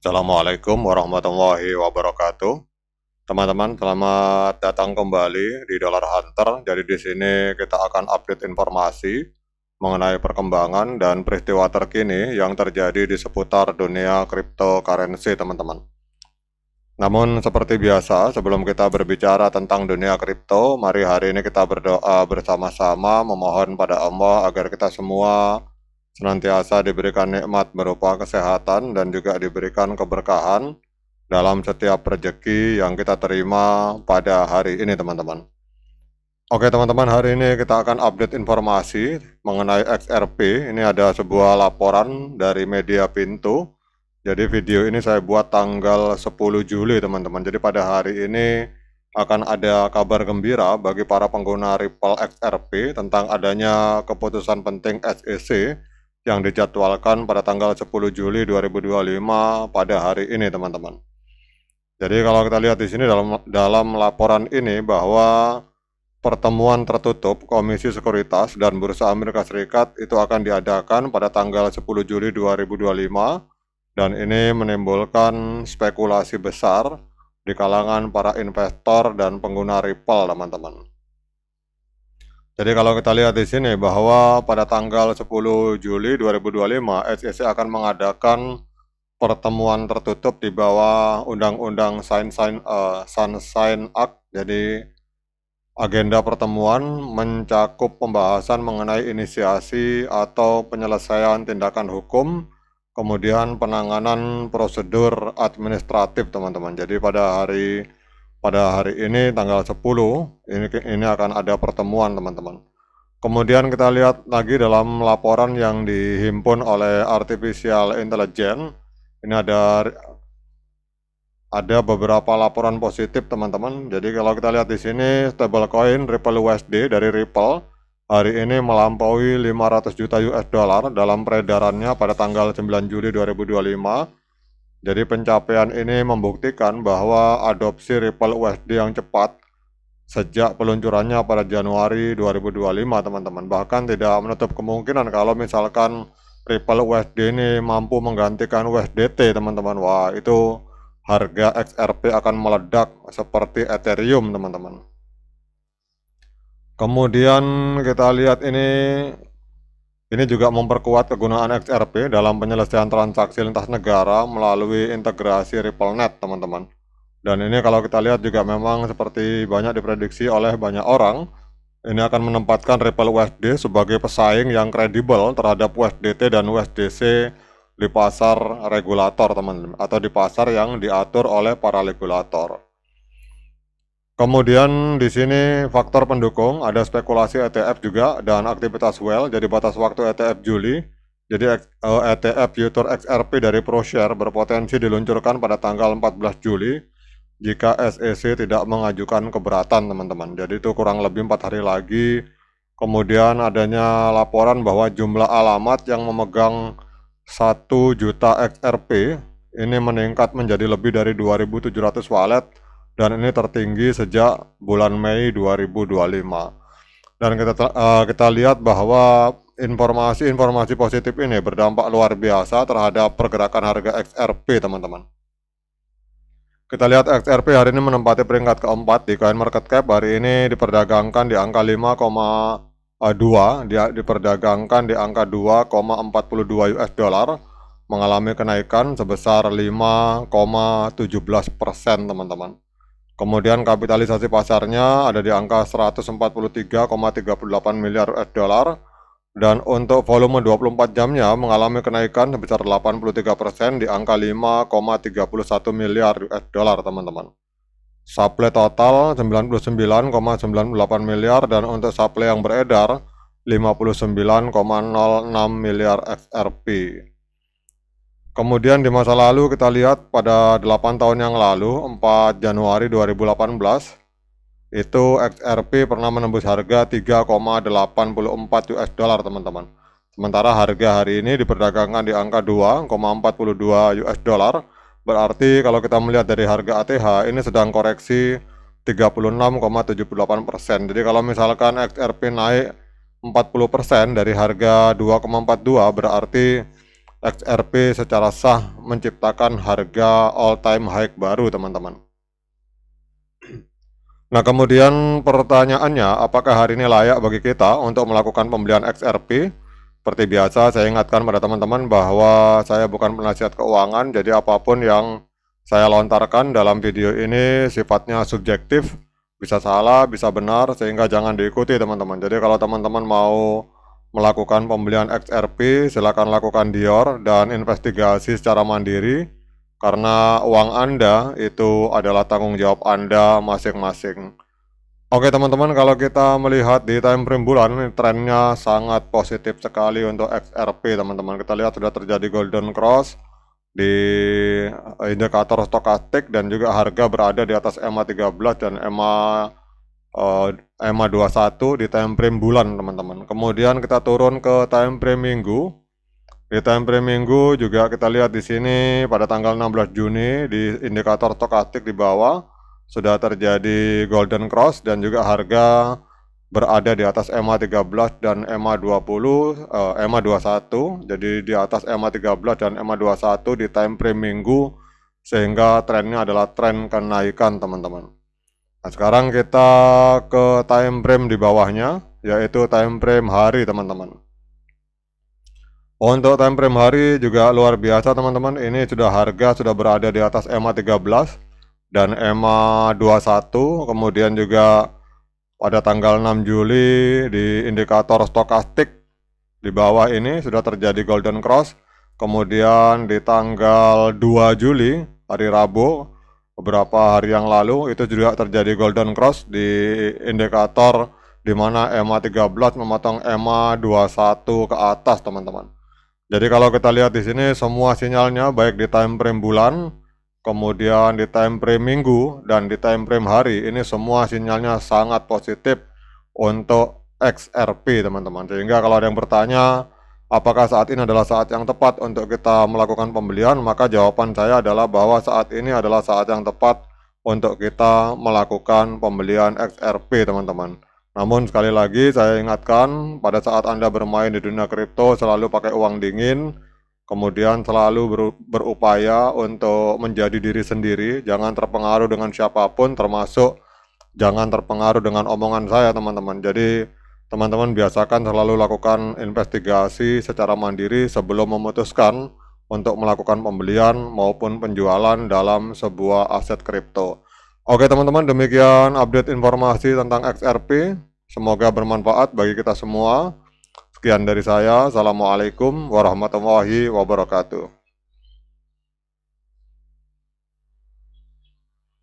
Assalamualaikum warahmatullahi wabarakatuh. Teman-teman, selamat datang kembali di Dollar Hunter. Jadi di sini kita akan update informasi mengenai perkembangan dan peristiwa terkini yang terjadi di seputar dunia cryptocurrency, teman-teman. Namun seperti biasa, sebelum kita berbicara tentang dunia kripto, mari hari ini kita berdoa bersama-sama memohon pada Allah agar kita semua senantiasa diberikan nikmat berupa kesehatan dan juga diberikan keberkahan dalam setiap rezeki yang kita terima pada hari ini, teman-teman. Oke teman-teman, hari ini kita akan update informasi mengenai XRP. Ini ada sebuah laporan dari media Pintu. Jadi video ini saya buat tanggal 10 Juli teman-teman. Jadi pada hari ini akan ada kabar gembira bagi para pengguna Ripple XRP tentang adanya keputusan penting SEC yang dijadwalkan pada tanggal 10 Juli 2025 pada hari ini, teman-teman. Jadi kalau kita lihat di sini dalam laporan ini bahwa pertemuan tertutup Komisi Sekuritas dan Bursa Amerika Serikat itu akan diadakan pada tanggal 10 Juli 2025 dan ini menimbulkan spekulasi besar di kalangan para investor dan pengguna Ripple, teman-teman. Jadi kalau kita lihat di sini bahwa pada tanggal 10 Juli 2025 SEC akan mengadakan pertemuan tertutup di bawah Undang-Undang Sunshine Act. Jadi agenda pertemuan mencakup pembahasan mengenai inisiasi atau penyelesaian tindakan hukum, kemudian penanganan prosedur administratif, teman-teman. Jadi pada hari ini tanggal 10 ini akan ada pertemuan, teman-teman. Kemudian kita lihat lagi dalam laporan yang dihimpun oleh Artificial Intelligence. Ini ada beberapa laporan positif, teman-teman. Jadi kalau kita lihat di sini stablecoin Ripple USD dari Ripple hari ini melampaui 500 juta US dollar dalam peredarannya pada tanggal 9 Juli 2025. Jadi pencapaian ini membuktikan bahwa adopsi Ripple USD yang cepat sejak peluncurannya pada Januari 2025, teman-teman. Bahkan tidak menutup kemungkinan kalau misalkan Ripple USD ini mampu menggantikan USDT, teman-teman. Wah, itu harga XRP akan meledak seperti Ethereum, teman-teman. Kemudian kita lihat ini juga memperkuat kegunaan XRP dalam penyelesaian transaksi lintas negara melalui integrasi RippleNet, teman-teman. Dan ini kalau kita lihat juga memang seperti banyak diprediksi oleh banyak orang, ini akan menempatkan Ripple USD sebagai pesaing yang kredibel terhadap USDT dan USDC di pasar regulator, teman-teman, atau di pasar yang diatur oleh para regulator. Kemudian di sini faktor pendukung ada spekulasi ETF juga dan aktivitas whale. Jadi batas waktu ETF Juli. Jadi ETF Future XRP dari ProShare berpotensi diluncurkan pada tanggal 14 Juli jika SEC tidak mengajukan keberatan, teman-teman. Jadi itu kurang lebih 4 hari lagi. Kemudian adanya laporan bahwa jumlah alamat yang memegang 1 juta XRP ini meningkat menjadi lebih dari 2.700 wallet dan ini tertinggi sejak bulan Mei 2025. Dan kita lihat bahwa informasi positif ini berdampak luar biasa terhadap pergerakan harga XRP, teman-teman. Kita lihat XRP hari ini menempati peringkat keempat di CoinMarketCap. Hari ini diperdagangkan di angka 5,2, diperdagangkan di angka 2,42 US dollar, mengalami kenaikan sebesar 5,17%, teman-teman. Kemudian kapitalisasi pasarnya ada di angka 143,38 miliar US dollar. Dan untuk volume 24 jamnya mengalami kenaikan sebesar 83% di angka 5,31 miliar US dollar, teman-teman. Supply total 99,98 miliar dan untuk supply yang beredar 59,06 miliar XRP. Kemudian di masa lalu kita lihat pada 8 tahun yang lalu, 4 Januari 2018, itu XRP pernah menembus harga 3,84 US dollar, teman-teman. Sementara harga hari ini diperdagangkan di angka 2,42 US dollar. Berarti kalau kita melihat dari harga ATH ini sedang koreksi 36,78%. Jadi kalau misalkan XRP naik 40% dari harga 2,42 berarti XRP secara sah menciptakan harga all time high baru, teman-teman. Nah, kemudian pertanyaannya, apakah hari ini layak bagi kita untuk melakukan pembelian XRP? Seperti biasa, saya ingatkan pada teman-teman bahwa saya bukan penasihat keuangan, jadi apapun yang saya lontarkan dalam video ini sifatnya subjektif, bisa salah, bisa benar, sehingga jangan diikuti, teman-teman. Jadi kalau teman-teman mau melakukan pembelian XRP, silakan lakukan Dior dan investigasi secara mandiri, karena uang Anda itu adalah tanggung jawab Anda masing-masing. Oke teman-teman, kalau kita melihat di time frame bulan, ini trennya sangat positif sekali untuk XRP, teman-teman. Kita lihat sudah terjadi golden cross di indikator stokastik dan juga harga berada di atas EMA 13 dan EMA 21 di time frame bulan, teman-teman. Kemudian kita turun ke time frame minggu. Di time frame minggu juga kita lihat di sini pada tanggal 16 Juni di indikator stokastik di bawah sudah terjadi golden cross dan juga harga berada di atas EMA 13 dan EMA 20, EMA 21. Jadi di atas EMA 13 dan EMA 21 di time frame minggu, sehingga trennya adalah tren kenaikan, teman-teman. Nah, sekarang kita ke time frame di bawahnya, yaitu time frame hari, teman-teman. Untuk time frame hari juga luar biasa, teman-teman. Ini harga sudah berada di atas EMA 13 dan EMA 21. Kemudian juga pada tanggal 6 Juli di indikator stokastik di bawah ini sudah terjadi golden cross. Kemudian di tanggal 2 Juli hari Rabu beberapa hari yang lalu itu juga terjadi golden cross di indikator di mana EMA 13 memotong EMA 21 ke atas, teman-teman. Jadi kalau kita lihat di sini semua sinyalnya baik di time frame bulan, kemudian di time frame minggu dan di time frame hari, ini semua sinyalnya sangat positif untuk XRP, teman-teman. Sehingga kalau ada yang bertanya apakah saat ini adalah saat yang tepat untuk kita melakukan pembelian, maka jawaban saya adalah bahwa saat ini adalah saat yang tepat untuk kita melakukan pembelian XRP, teman-teman. Namun sekali lagi saya ingatkan, pada saat Anda bermain di dunia kripto selalu pakai uang dingin, kemudian selalu berupaya untuk menjadi diri sendiri, jangan terpengaruh dengan siapapun, termasuk jangan terpengaruh dengan omongan saya, teman-teman. Jadi teman-teman biasakan selalu lakukan investigasi secara mandiri sebelum memutuskan untuk melakukan pembelian maupun penjualan dalam sebuah aset kripto. Oke teman-teman, demikian update informasi tentang XRP. Semoga bermanfaat bagi kita semua. Sekian dari saya. Assalamualaikum warahmatullahi wabarakatuh.